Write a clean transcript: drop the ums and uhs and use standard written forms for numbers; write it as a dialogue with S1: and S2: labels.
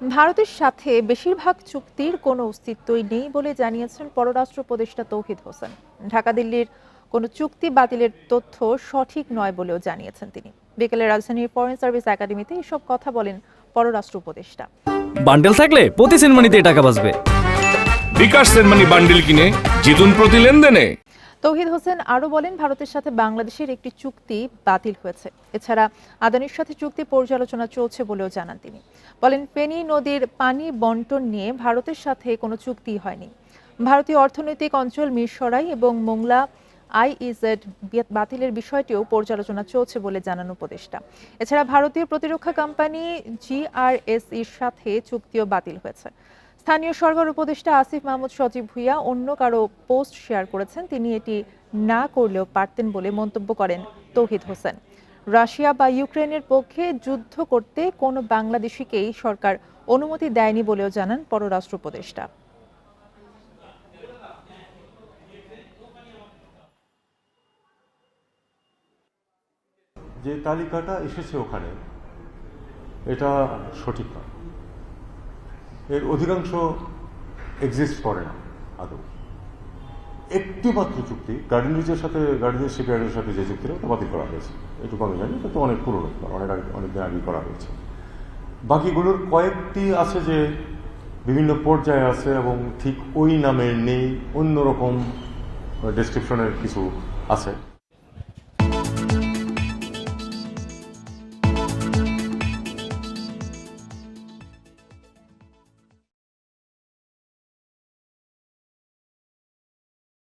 S1: ভারতের সাথে বেশিরভাগ চুক্তির কোনো অস্তিত্বই নেই বলে জানিয়েছেন পররাষ্ট্র উপদেষ্টা তৌহিদ হোসেন। ঢাকা দিল্লির কোনো চুক্তি বাতিলের তথ্য সঠিক নয় বলেও জানিয়েছেন তিনি। বিকেলে রাজধানীর ফরেন সার্ভিস একাডেমিতে এসব কথা বলেন পররাষ্ট্র উপদেষ্টা।
S2: বান্ডেল থাকলে প্রতি সেনমানিতে টাকা বাঁচবে।
S3: বিকাশ সেনমানি বান্ডেল কিনে জিতুন প্রতি লেনদেনে।
S1: তৌহিদ হোসেন আরও বলেন, ভারতের সাথে বাংলাদেশের একটি চুক্তি বাতিল হয়েছে। এছাড়া আদানির সাথে চুক্তি পর্যালোচনা চলছে বলেও জানান তিনি। বলেন, ফেনী নদীর পানি বন্টন নিয়ে ভারতের সাথে কোনো চুক্তি হয়নি। ভারতীয় অর্থনৈতিক অঞ্চল মিরসরাই এবং মোংলা আইইজেড বাতিলের বিষয়টিও পর্যালোচনা চলছে বলে জানান উপদেষ্টা। এছাড়া ভারতীয় প্রতিরক্ষা কোম্পানি জিআরএসইর সাথে চুক্তিও বাতিল হয়েছে। স্থানীয় সরকার উপদেষ্টা আসিফ মাহমুদ সজীব ভুইয়া অন্য কারো পোস্ট শেয়ার করেছেন, তিনি এটি না করলেও পারতেন বলে মন্তব্য করেন তৌহিদ হোসেন। রাশিয়া বা ইউক্রেনের পক্ষে যুদ্ধ করতে কোনো বাংলাদেশিকেই সরকার অনুমতি দেয়নি বলেও জানান পররাষ্ট্র উপদেষ্টা।
S4: যে তালিকাটা এসেছে ওখানে এটা সঠিক নয়। এর অধিকাংশ এক্সিস্ট করে না আদৌ। একটি মাত্র চুক্তি গার্ডেন শিপইয়ার্ডের সাথে যে চুক্তিটা ওটা বাতিল করা হয়েছে, এটুকু আমি জানি। এটা তো অনেক পুরনো, অনেকদিন আগে করা হয়েছে। বাকিগুলোর কয়েকটি আছে যে বিভিন্ন পর্যায়ে আছে এবং ঠিক ওই নামের নেই, অন্যরকম ডেসক্রিপশনের কিছু আছে।